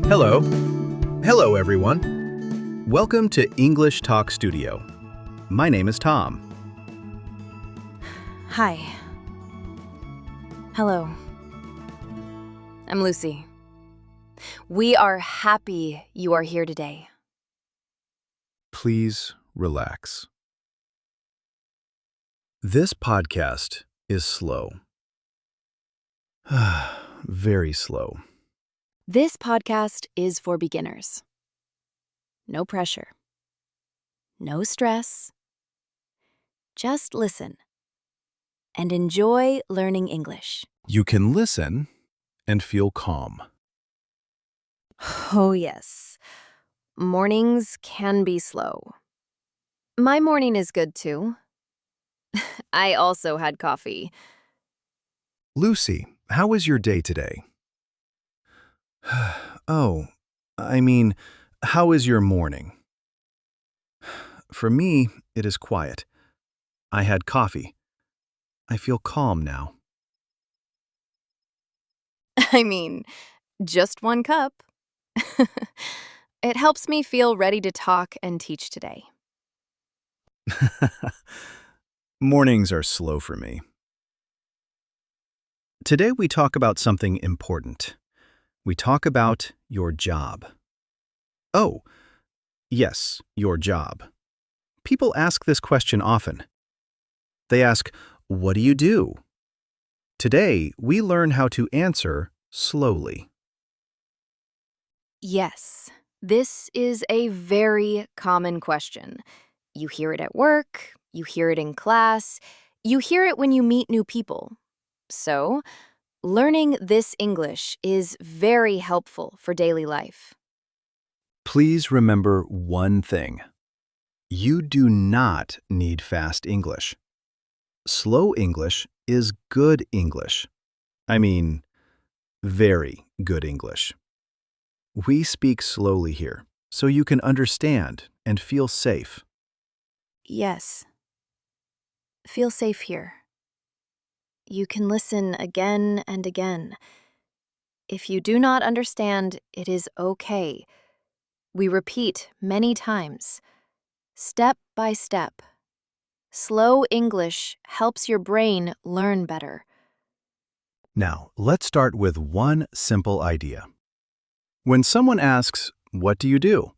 Hello. Hello, everyone. Welcome to English Talk Studio. My name is Tom. Hi. Hello. I'm Lucy. We are happy you are here today. Please relax. This podcast is slow. Very slow. This podcast is for beginners. No pressure. No stress. Just listen and enjoy learning English. You can listen and feel calm. Oh, yes. Mornings can be slow. My morning is good too. I also had coffee. Lucy, how was your day today? Oh, how is your morning? For me, it is quiet. I had coffee. I feel calm now. I mean, just one cup. It helps me feel ready to talk and teach today. Mornings are slow for me. Today we talk about something important. We talk about your job. Oh, yes, your job. People ask this question often. They ask, what do you do? Today, we learn how to answer slowly. Yes, this is a very common question. You hear it at work, you hear it in class, you hear it when you meet new people. So, learning this English is very helpful for daily life. Please remember one thing. You do not need fast English. Slow English is good English. I mean, very good English. We speak slowly here, so you can understand and feel safe. Yes, feel safe here. You can listen again and again. If you do not understand, it is okay. We repeat many times, step by step. Slow English helps your brain learn better. Now, let's start with one simple idea. When someone asks, what do?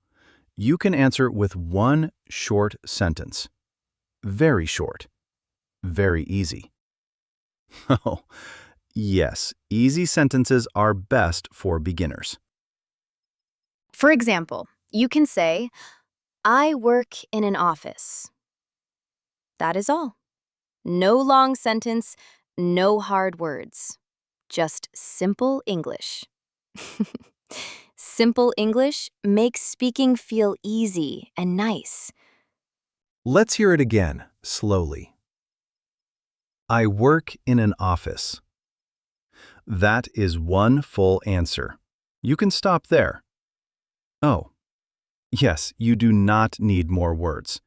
You can answer with one short sentence. Very short. Very easy. Oh, yes, easy sentences are best for beginners. For example, you can say, I work in an office. That is all. No long sentence, no hard words. Just simple English. Simple English makes speaking feel easy and nice. Let's hear it again, slowly. I work in an office. That is one full answer. You can stop there. Oh, yes, you do not need more words.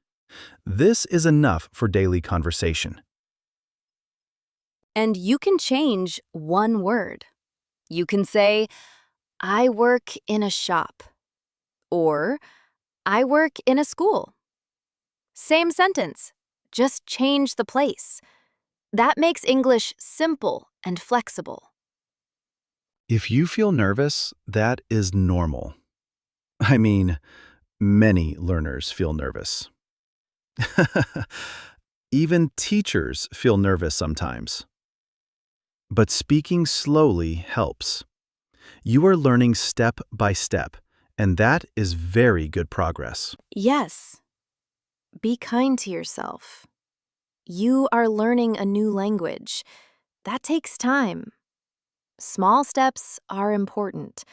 This is enough for daily conversation. And you can change one word. You can say, I work in a shop. Or, I work in a school. Same sentence, just change the place. That makes English simple and flexible. If you feel nervous, that is normal. I mean, many learners feel nervous. Even teachers feel nervous sometimes. But speaking slowly helps. You are learning step by step, and that is very good progress. Yes, be kind to yourself. You are learning a new language. That takes time. Small steps are important.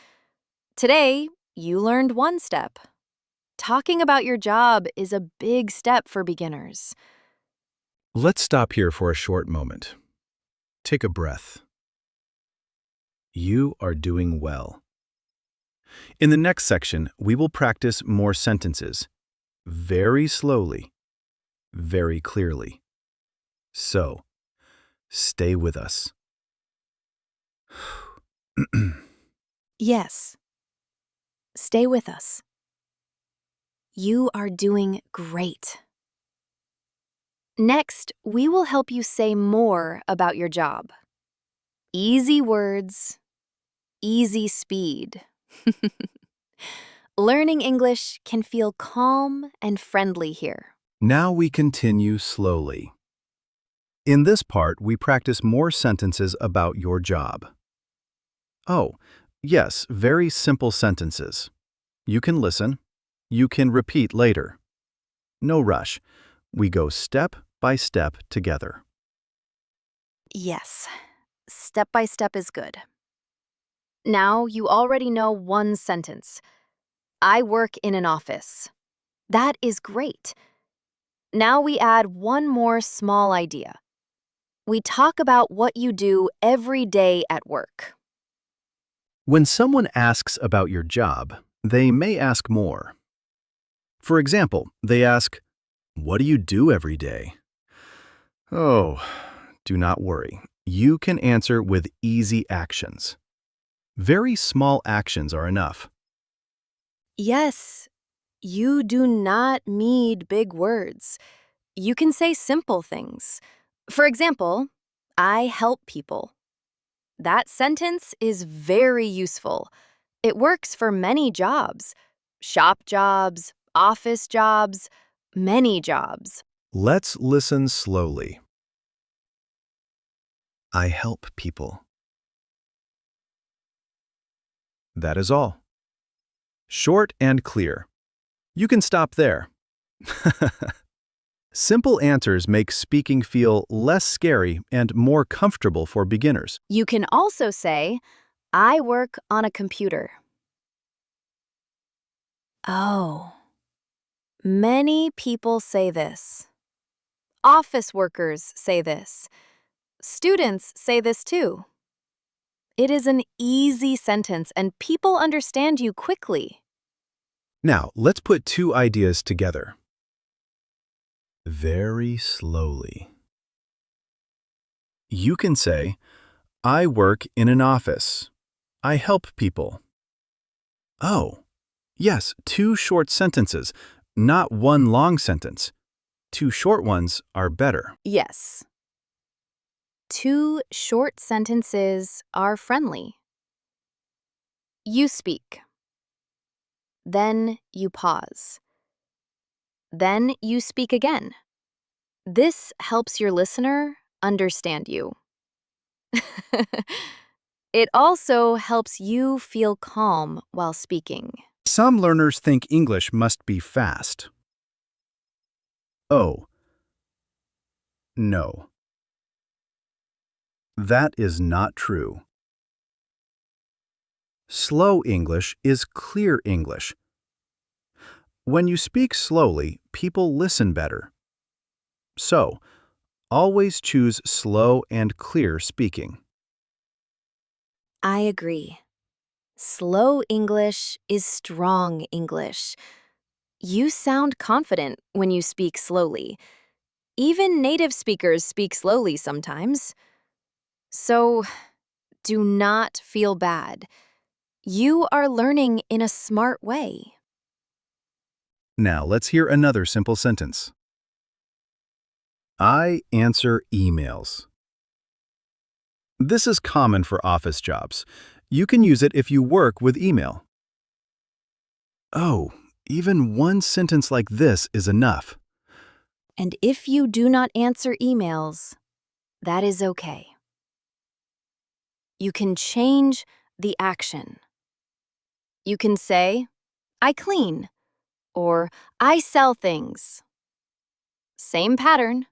Today, you learned one step. Talking about your job is a big step for beginners. Let's stop here for a short moment. Take a breath. You are doing well. In the next section, we will practice more sentences, very slowly, very clearly. So, stay with us. Yes, Stay with us. You are doing great. Next, we will help you say more about your job. Easy words, easy speed. Learning English can feel calm and friendly here. Now we continue slowly. In this part, we practice more sentences about your job. Oh, yes, very simple sentences. You can listen. You can repeat later. No rush. We go step by step together. Yes, step by step is good. Now you already know one sentence. I work in an office. That is great. Now we add one more small idea. We talk about what you do every day at work. When someone asks about your job, they may ask more. For example, they ask, "What do you do every day?" Oh, do not worry. You can answer with easy actions. Very small actions are enough. Yes, you do not need big words. You can say simple things. For example, I help people. That sentence is very useful. It works for many jobs: shop jobs, office jobs, many jobs. Let's listen slowly. I help people. That is all. Short and clear. You can stop there. Simple answers make speaking feel less scary and more comfortable for beginners. You can also say, I work on a computer. Oh, many people say this. Office workers say this. Students say this too. It is an easy sentence and people understand you quickly. Now, let's put two ideas together. Very slowly. You can say, I work in an office. I help people. Oh, yes, two short sentences, not one long sentence. Two short ones are better. Yes. Two short sentences are friendly. You speak. Then you pause. Then you speak again. This helps your listener understand you. It also helps you feel calm while speaking. Some learners think English must be fast. Oh, no. That is not true. Slow English is clear English. When you speak slowly, people listen better. So, always choose slow and clear speaking. I agree. Slow English is strong English. You sound confident when you speak slowly. Even native speakers speak slowly sometimes. So, do not feel bad. You are learning in a smart way. Now, let's hear another simple sentence. I answer emails. This is common for office jobs. You can use it if you work with email. Oh, even one sentence like this is enough. And if you do not answer emails, that is okay. You can change the action. You can say, I clean, or I sell things. Same pattern,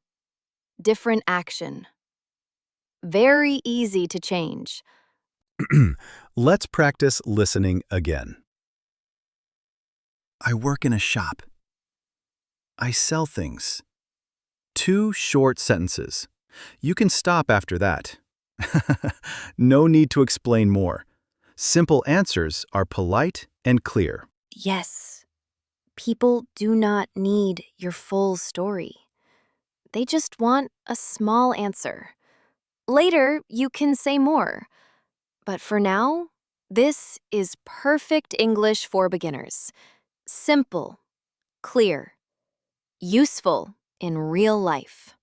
different action. Very easy to change. Let's practice listening again. I work in a shop. I sell things. Two short sentences. You can stop after that. No need to explain more. Simple answers are polite and clear. Yes, people do not need your full story. They just want a small answer. Later, you can say more. But for now, This is perfect English for beginners. Simple, clear, useful in real life.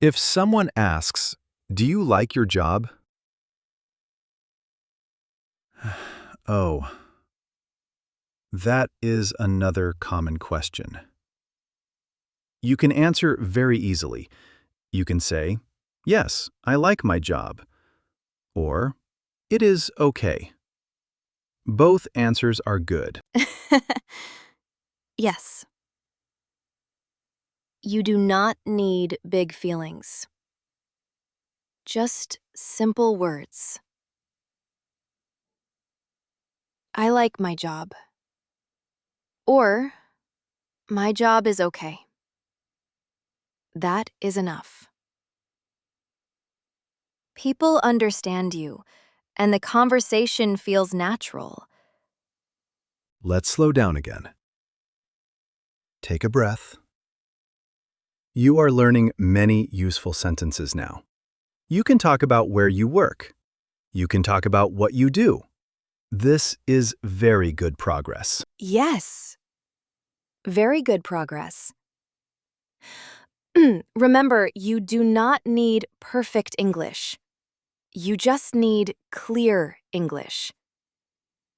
If someone asks, "Do you like your job?" Oh, that is another common question. You can answer very easily. You can say, "Yes, I like my job," or "It is okay." Both answers are good. Yes. You do not need big feelings. Just simple words. I like my job. Or, my job is okay. That is enough. People understand you, and the conversation feels natural. Let's slow down again. Take a breath. You are learning many useful sentences now. You can talk about where you work. You can talk about what you do. This is very good progress. Yes. Very good progress. Remember, you do not need perfect English. You just need clear English.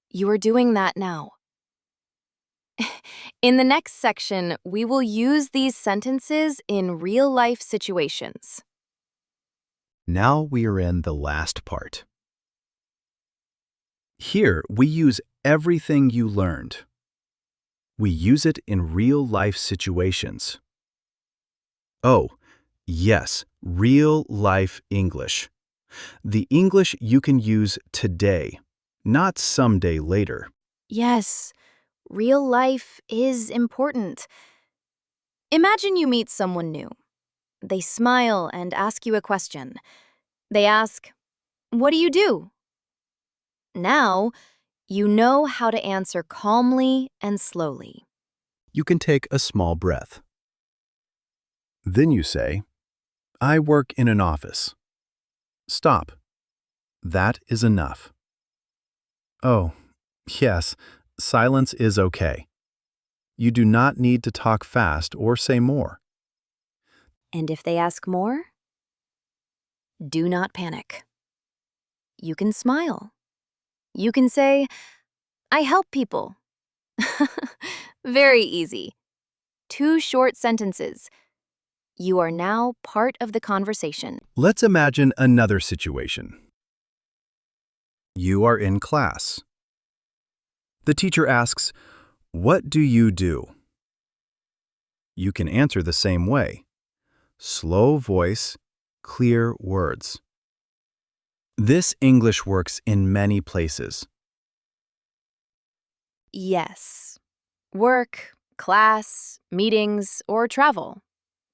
You are doing that now. In the next section, we will use these sentences in real-life situations. Now we are in the last part. Here, we use everything you learned. We use it in real-life situations. Oh, yes, real-life English. The English you can use today, not someday later. Yes, real life is important. Imagine you meet someone new. They smile and ask you a question. They ask, "What do you do?" Now, you know how to answer calmly and slowly. You can take a small breath. Then you say, "I work in an office." Stop. That is enough. Oh, yes, silence is okay. You do not need to talk fast or say more. And if they ask more, do not panic. You can smile. You can say, "I help people." Very easy. 2 short sentences. You are now part of the conversation. Let's imagine another situation. You are in class. The teacher asks, "What do you do?" You can answer the same way. Slow voice, clear words. This English works in many places. Yes. Work, class, meetings, or travel.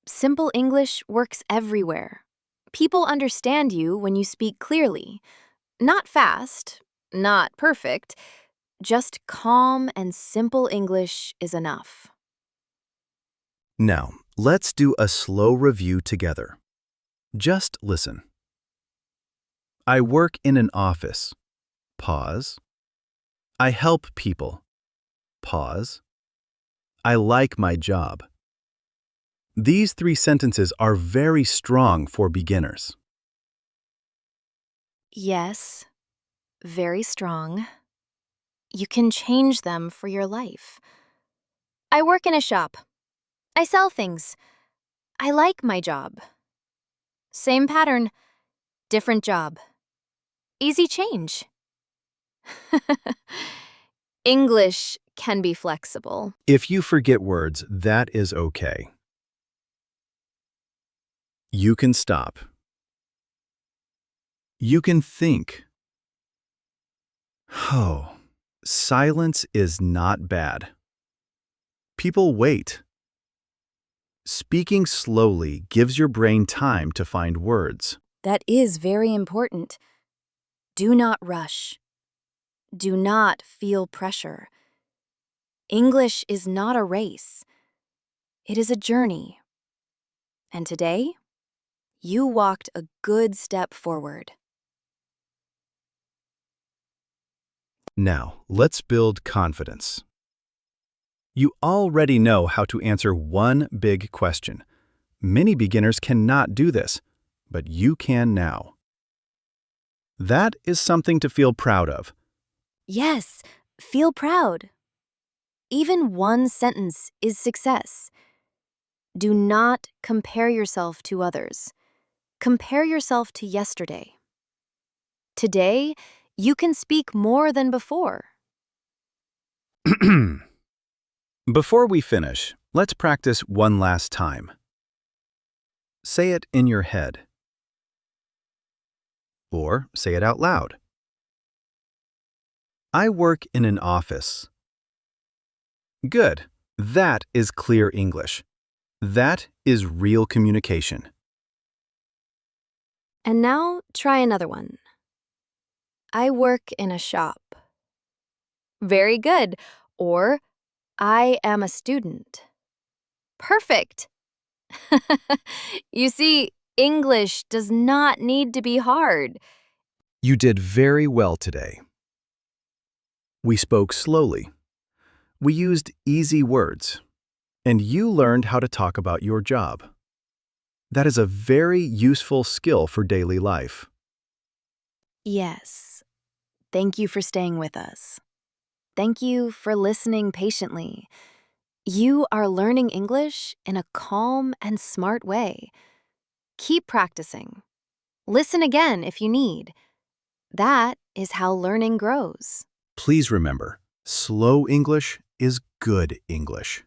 Simple English works everywhere. People understand you when you speak clearly. Not fast, not perfect, just calm and simple English is enough. Now, let's do a slow review together. Just listen. I work in an office. Pause. I help people. Pause. I like my job. These 3 sentences are very strong for beginners. Yes, very strong. You can change them for your life. I work in a shop. I sell things. I like my job. Same pattern, different job. Easy change. English can be flexible. If you forget words, that is okay. You can stop. You can think. Oh, silence is not bad. People wait. Speaking slowly gives your brain time to find words. That is very important. Do not rush. Do not feel pressure. English is not a race. It is a journey. And today, you walked a good step forward. Now, let's build confidence. You already know how to answer one big question. Many beginners cannot do this, but you can now. That is something to feel proud of. Yes, feel proud. Even one sentence is success. Do not compare yourself to others. Compare yourself to yesterday. Today, you can speak more than before. Before we finish, let's practice one last time. Say it in your head. Or say it out loud. I work in an office. Good. That is clear English. That is real communication. And now, try another one. I work in a shop. Very good. Or, I am a student. Perfect. You see, English does not need to be hard. You did very well today. We spoke slowly. We used easy words. And you learned how to talk about your job. That is a very useful skill for daily life. Yes. Thank you for staying with us. Thank you for listening patiently. You are learning English in a calm and smart way. Keep practicing. Listen again if you need. That is how learning grows. Please remember, slow English is good English.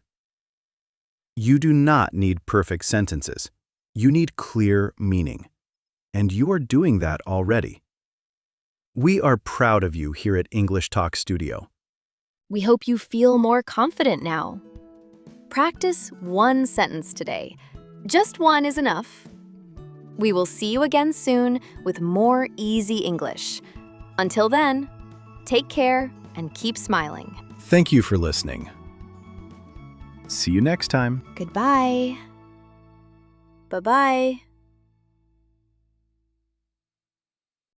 You do not need perfect sentences. You need clear meaning. And you are doing that already. We are proud of you here at English Talk Studio. We hope you feel more confident now. Practice one sentence today. Just one is enough. We will see you again soon with more easy English. Until then, take care and keep smiling. Thank you for listening. See you next time. Goodbye. Bye-bye.